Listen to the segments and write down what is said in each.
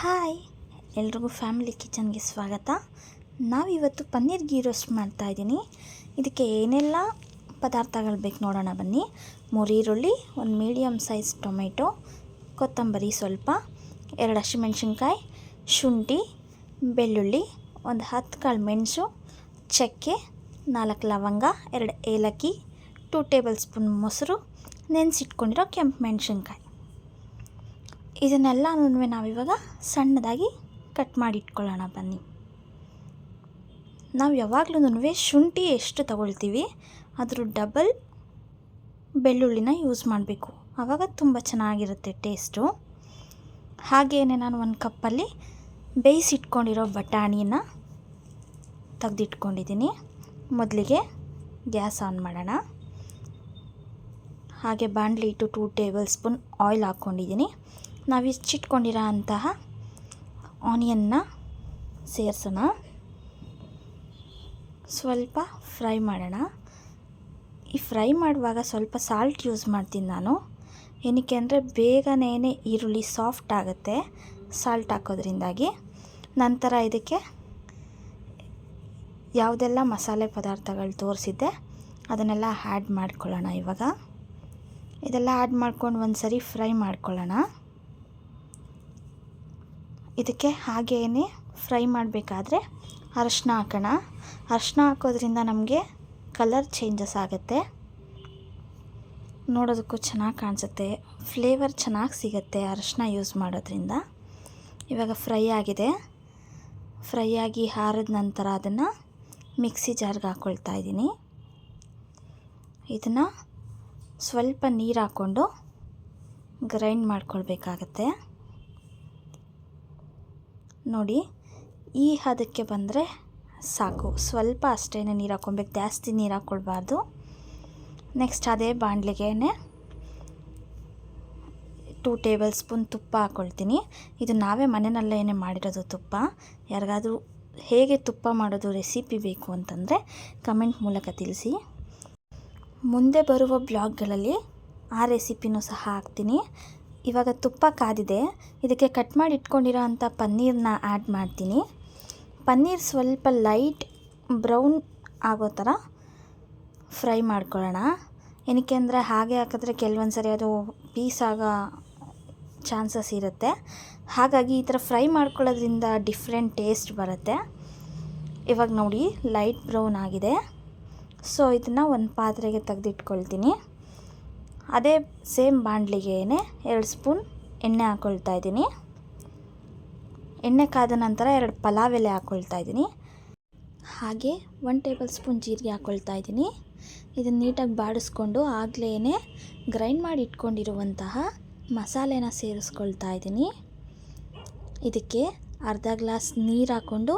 Hi, ಎಲ್ರಿಗೂ family ಕಿಚನ್ಗೆ ಸ್ವಾಗತ. ನಾವಿವತ್ತು ಪನ್ನೀರ್ ಗೀ ರೋಸ್ಟ್ ಮಾಡ್ತಾಯಿದ್ದೀನಿ. ಇದಕ್ಕೆ ಏನೆಲ್ಲ ಪದಾರ್ಥಗಳು ಬೇಕು ನೋಡೋಣ ಬನ್ನಿ. 3 ಈರುಳ್ಳಿ, 1 ಮೀಡಿಯಮ್ ಸೈಜ್ ಟೊಮೆಟೊ, ಕೊತ್ತಂಬರಿ ಸ್ವಲ್ಪ, 2 ಹಸಿಮೆಣಸಿನ್ಕಾಯಿ, ಶುಂಠಿ, ಬೆಳ್ಳುಳ್ಳಿ, ಒಂದು 10 ಕಾಳು ಮೆಣಸು, ಚಕ್ಕೆ, 4 ಲವಂಗ, 2 ಏಲಕ್ಕಿ, 2 ಟೇಬಲ್ ಸ್ಪೂನ್ ಮೊಸರು, ನೆನೆಸಿಟ್ಕೊಂಡಿರೋ ಕೆಂಪು ಮೆಣಸಿನ್ಕಾಯಿ. ಇದನ್ನೆಲ್ಲನೂ ನಾವಿವಾಗ ಸಣ್ಣದಾಗಿ ಕಟ್ ಮಾಡಿ ಇಟ್ಕೊಳ್ಳೋಣ ಬನ್ನಿ. ನಾವು ಯಾವಾಗಲೂ ಶುಂಠಿ ಎಷ್ಟು ತಗೊಳ್ತೀವಿ ಅದ್ರ ಡಬಲ್ ಬೆಳ್ಳುಳ್ಳಿನ ಯೂಸ್ ಮಾಡಬೇಕು, ಆವಾಗ ತುಂಬ ಚೆನ್ನಾಗಿರುತ್ತೆ ಟೇಸ್ಟು. ಹಾಗೆಯೇ ನಾನು 1 ಕಪ್ಪಲ್ಲಿ ಬೇಯಿಸಿಟ್ಕೊಂಡಿರೋ ಬಟಾಣಿನ ತೆಗೆದಿಟ್ಕೊಂಡಿದ್ದೀನಿ. ಮೊದಲಿಗೆ ಗ್ಯಾಸ್ ಆನ್ ಮಾಡೋಣ. ಹಾಗೆ ಬಾಣಲಿ ಇಟ್ಟು 2 ಟೇಬಲ್ ಸ್ಪೂನ್ ಆಯಿಲ್ ಹಾಕ್ಕೊಂಡಿದ್ದೀನಿ. ನಾವು ಹೆಚ್ಚಿಟ್ಕೊಂಡಿರೋ ಅಂತಹ ಆನಿಯನ್ನ ಸೇರಿಸೋಣ. ಸ್ವಲ್ಪ ಫ್ರೈ ಮಾಡೋಣ. ಈ ಫ್ರೈ ಮಾಡುವಾಗ ಸ್ವಲ್ಪ ಸಾಲ್ಟ್ ಯೂಸ್ ಮಾಡ್ತೀನಿ ನಾನು. ಏನಕ್ಕೆ ಅಂದರೆ ಬೇಗನೆ ಈರುಳ್ಳಿ ಸಾಫ್ಟ್ ಆಗುತ್ತೆ ಸಾಲ್ಟ್ ಹಾಕೋದ್ರಿಂದಾಗಿ. ನಂತರ ಇದಕ್ಕೆ ಯಾವುದೆಲ್ಲ ಮಸಾಲೆ ಪದಾರ್ಥಗಳು ತೋರಿಸಿದ್ದೆ ಅದನ್ನೆಲ್ಲ ಆ್ಯಡ್ ಮಾಡ್ಕೊಳ್ಳೋಣ. ಇವಾಗ ಇದೆಲ್ಲ ಆ್ಯಡ್ ಮಾಡ್ಕೊಂಡು ಒಂದು ಸರಿ ಫ್ರೈ ಮಾಡ್ಕೊಳ್ಳೋಣ. ಇದಕ್ಕೆ ಹಾಗೆಯೇ ಫ್ರೈ ಮಾಡಬೇಕಾದ್ರೆ ಅರಶಿನ ಹಾಕೋಣ. ಅರಶಿನ ಹಾಕೋದ್ರಿಂದ ನಮಗೆ ಕಲರ್ ಚೇಂಜಸ್ ಆಗುತ್ತೆ, ನೋಡೋದಕ್ಕೂ ಚೆನ್ನಾಗಿ ಕಾಣಿಸುತ್ತೆ, ಫ್ಲೇವರ್ ಚೆನ್ನಾಗಿ ಸಿಗುತ್ತೆ ಅರಶಿನ ಯೂಸ್ ಮಾಡೋದ್ರಿಂದ. ಇವಾಗ ಫ್ರೈ ಆಗಿದೆ. ಫ್ರೈ ಆಗಿ ಆರಿದ ನಂತರ ಅದನ್ನು ಮಿಕ್ಸಿ ಜಾರ್ಗೆ ಹಾಕ್ಕೊಳ್ತಾ ಇದ್ದೀನಿ. ಇದನ್ನು ಸ್ವಲ್ಪ ನೀರು ಹಾಕ್ಕೊಂಡು ಗ್ರೈಂಡ್ ಮಾಡ್ಕೊಳ್ಬೇಕಾಗತ್ತೆ. ನೋಡಿ, ಈ ಹದಕ್ಕೆ ಬಂದರೆ ಸಾಕು. ಸ್ವಲ್ಪ ಅಷ್ಟೇ ನೀರು ಹಾಕ್ಕೊಬೇಕು, ಜಾಸ್ತಿ ನೀರು ಹಾಕ್ಕೊಳ್ಬಾರ್ದು. ನೆಕ್ಸ್ಟ್ ಅದೇ ಬಾಣಲಿಗೆ 2 ಟೇಬಲ್ ಸ್ಪೂನ್ ತುಪ್ಪ ಹಾಕ್ಕೊಳ್ತೀನಿ. ಇದು ನಾವೇ ಮನೆಯಲ್ಲೇ ಮಾಡಿರೋದು ತುಪ್ಪ. ಯಾರಿಗಾದರೂ ಹೇಗೆ ತುಪ್ಪ ಮಾಡೋದು ರೆಸಿಪಿ ಬೇಕು ಅಂತಂದರೆ ಕಮೆಂಟ್ ಮೂಲಕ ತಿಳಿಸಿ. ಮುಂದೆ ಬರುವ ಬ್ಲಾಗ್ಗಳಲ್ಲಿ ಆ ರೆಸಿಪಿನೂ ಸಹ ಹಾಕ್ತೀನಿ. ಇವಾಗ ತುಪ್ಪ ಕಾದಿದೆ. ಇದಕ್ಕೆ ಕಟ್ ಮಾಡಿ ಇಟ್ಕೊಂಡಿರೋ ಅಂಥ ಪನ್ನೀರನ್ನ ಆ್ಯಡ್ ಮಾಡ್ತೀನಿ. ಪನ್ನೀರ್ ಸ್ವಲ್ಪ ಲೈಟ್ ಬ್ರೌನ್ ಆಗೋ ಥರ ಫ್ರೈ ಮಾಡ್ಕೊಳ್ಳೋಣ. ಏನಕ್ಕೆ ಅಂದರೆ ಹಾಗೆ ಹಾಕಿದ್ರೆ ಕೆಲವೊಂದು ಸರಿ ಅದು ಪೀಸ್ ಆಗೋ ಚಾನ್ಸಸ್ ಇರುತ್ತೆ. ಹಾಗಾಗಿ ಈ ಥರ ಫ್ರೈ ಮಾಡ್ಕೊಳ್ಳೋದ್ರಿಂದ ಡಿಫ್ರೆಂಟ್ ಟೇಸ್ಟ್ ಬರುತ್ತೆ. ಇವಾಗ ನೋಡಿ ಲೈಟ್ ಬ್ರೌನ್ ಆಗಿದೆ. ಸೊ ಇದನ್ನು ಒಂದು ಪಾತ್ರೆಗೆ ತೆಗೆದಿಟ್ಕೊಳ್ತೀನಿ. ಅದೇ ಸೇಮ್ ಬಾಣಲಿಗೆ 2 ಸ್ಪೂನ್ ಎಣ್ಣೆ ಹಾಕ್ಕೊಳ್ತಾ ಇದ್ದೀನಿ. ಎಣ್ಣೆ ಕಾದ ನಂತರ 2 ಪಲಾವ್ ಎಲೆ ಹಾಕ್ಕೊಳ್ತಾ ಇದ್ದೀನಿ. ಹಾಗೆ 1 ಟೇಬಲ್ ಸ್ಪೂನ್ ಜೀರಿಗೆ ಹಾಕ್ಕೊಳ್ತಾ ಇದ್ದೀನಿ. ಇದನ್ನು ನೀಟಾಗಿ ಬಾಡಿಸ್ಕೊಂಡು ಆಗಲೇ ಗ್ರೈಂಡ್ ಮಾಡಿ ಇಟ್ಕೊಂಡಿರುವಂತಹ ಮಸಾಲೆನ ಸೇರಿಸ್ಕೊಳ್ತಾ ಇದ್ದೀನಿ. ಇದಕ್ಕೆ ಅರ್ಧ ಗ್ಲಾಸ್ ನೀರು ಹಾಕ್ಕೊಂಡು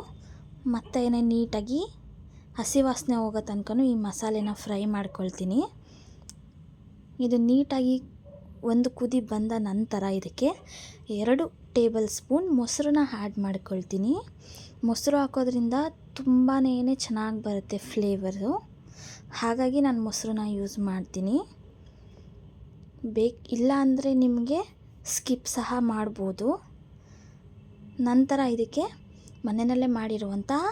ಮತ್ತೆ ನೀಟಾಗಿ ಹಸಿ ವಾಸನೆ ಹೋಗೋ ತನಕ ಈ ಮಸಾಲೆನ ಫ್ರೈ ಮಾಡ್ಕೊಳ್ತೀನಿ. ಇದು ನೀಟಾಗಿ ಒಂದು ಕುದಿ ಬಂದ ನಂತರ ಇದಕ್ಕೆ 2 ಟೇಬಲ್ ಸ್ಪೂನ್ ಮೊಸರನ್ನ ಆ್ಯಡ್ ಮಾಡ್ಕೊಳ್ತೀನಿ. ಮೊಸರು ಹಾಕೋದ್ರಿಂದ ತುಂಬಾ ಚೆನ್ನಾಗಿ ಬರುತ್ತೆ ಫ್ಲೇವರು. ಹಾಗಾಗಿ ನಾನು ಮೊಸರನ್ನ ಯೂಸ್ ಮಾಡ್ತೀನಿ. ಇಲ್ಲ ಅಂದರೆ ನಿಮಗೆ ಸ್ಕಿಪ್ ಸಹ ಮಾಡ್ಬೋದು. ನಂತರ ಇದಕ್ಕೆ ಮನೆಯಲ್ಲೇ ಮಾಡಿರುವಂತಹ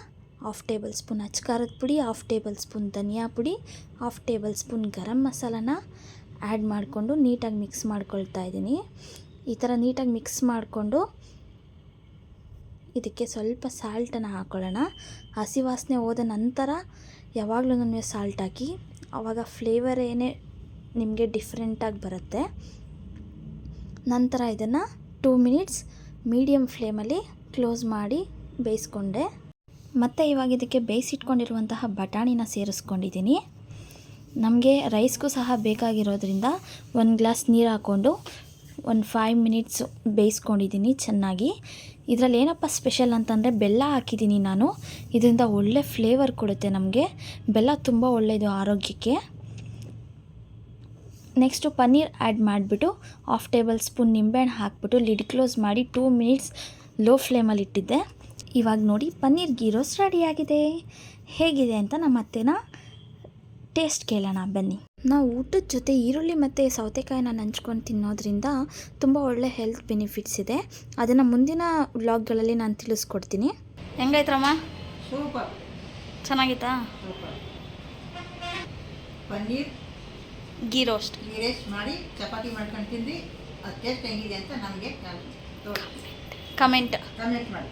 1/2 ಟೇಬಲ್ ಸ್ಪೂನ್ ಅಚ್ಕಾರದ ಪುಡಿ, 1/2 ಟೇಬಲ್ ಸ್ಪೂನ್ ಧನಿಯಾ ಪುಡಿ, 1/2 ಟೇಬಲ್ ಸ್ಪೂನ್ ಗರಂ ಮಸಾಲನ ಆ್ಯಡ್ ಮಾಡಿಕೊಂಡು ನೀಟಾಗಿ ಮಿಕ್ಸ್ ಮಾಡ್ಕೊಳ್ತಾ ಇದ್ದೀನಿ. ಈ ಥರ ನೀಟಾಗಿ ಮಿಕ್ಸ್ ಮಾಡಿಕೊಂಡು ಇದಕ್ಕೆ ಸ್ವಲ್ಪ ಸಾಲ್ಟನ್ನು ಹಾಕ್ಕೊಳ್ಳೋಣ. ಹಸಿ ವಾಸನೆ ಹೋದ ನಂತರ ಯಾವಾಗಲೂ ಸಾಲ್ಟ್ ಹಾಕಿ, ಆವಾಗ ಫ್ಲೇವರ್ ನಿಮಗೆ ಡಿಫ್ರೆಂಟಾಗಿ ಬರುತ್ತೆ. ನಂತರ ಇದನ್ನು 2 ಮಿನಿಟ್ಸ್ ಮೀಡಿಯಮ್ ಫ್ಲೇಮಲ್ಲಿ ಕ್ಲೋಸ್ ಮಾಡಿ ಬೇಯಿಸ್ಕೊಂಡೆ. ಮತ್ತು ಇವಾಗ ಇದಕ್ಕೆ ಬೇಯಿಸಿಟ್ಕೊಂಡಿರುವಂತಹ ಬಟಾಣಿನ ಸೇರಿಸ್ಕೊಂಡಿದ್ದೀನಿ. ನಮಗೆ ರೈಸ್ಗೂ ಸಹ ಬೇಕಾಗಿರೋದ್ರಿಂದ 1 ಗ್ಲಾಸ್ ನೀರು ಹಾಕ್ಕೊಂಡು ಒಂದು 5 ಮಿನಿಟ್ಸು ಬೇಯಿಸ್ಕೊಂಡಿದ್ದೀನಿ ಚೆನ್ನಾಗಿ. ಇದರಲ್ಲಿ ಏನಪ್ಪ ಸ್ಪೆಷಲ್ ಅಂತಂದರೆ ಬೆಲ್ಲ ಹಾಕಿದ್ದೀನಿ ನಾನು. ಇದರಿಂದ ಒಳ್ಳೆ ಫ್ಲೇವರ್ ಕೊಡುತ್ತೆ ನಮಗೆ. ಬೆಲ್ಲ ತುಂಬ ಒಳ್ಳೆಯದು ಆರೋಗ್ಯಕ್ಕೆ. ನೆಕ್ಸ್ಟು ಪನ್ನೀರ್ ಆ್ಯಡ್ ಮಾಡಿಬಿಟ್ಟು 1/2 ಟೇಬಲ್ ಸ್ಪೂನ್ ನಿಂಬೆಹಣ್ಣು ಹಾಕ್ಬಿಟ್ಟು ಲಿಡ್ ಕ್ಲೋಸ್ ಮಾಡಿ 2 ಮಿನಿಟ್ಸ್ ಲೋ ಫ್ಲೇಮಲ್ಲಿ ಇಟ್ಟಿದ್ದೆ. ಇವಾಗ ನೋಡಿ ಪನ್ನೀರ್ ಗೀ ರೋಸ್ಟ್ ರೆಡಿಯಾಗಿದೆ. ಹೇಗಿದೆ ಅಂತ ನಮ್ಮ ಅತ್ತೆನ ಟೇಸ್ಟ್ ಕೇಳೋಣ ಬನ್ನಿ. ನಾವು ಊಟದ ಜೊತೆ ಈರುಳ್ಳಿ ಮತ್ತು ಸೌತೆಕಾಯಿನ ನಂಚ್ಕೊಂಡು ತಿನ್ನೋದ್ರಿಂದ ತುಂಬ ಒಳ್ಳೆ ಹೆಲ್ತ್ ಬೆನಿಫಿಟ್ಸ್ ಇದೆ. ಅದನ್ನು ಮುಂದಿನ ವ್ಲಾಗ್ಗಳಲ್ಲಿ ನಾನು ತಿಳಿಸ್ಕೊಡ್ತೀನಿ. ಹೆಂಗಾಯ್ತರಮ್ಮ? ಸೂಪರ್. ಚೆನ್ನಾಗಿತ್ತಾ? ಸೂಪರ್. ಪನ್ನೀರ್ ಗೀ ರೋಸ್ಟ್ ಮಾಡಿ ಚಪಾತಿ ಮಾಡ್ಕೊಂಡು ತಿಂದು ಅದು ಟೇಸ್ಟ್ ಹೆಂಗಿದೆ ಅಂತ ನಮಗೆ ಕಮೆಂಟ್ ಮಾಡಿ.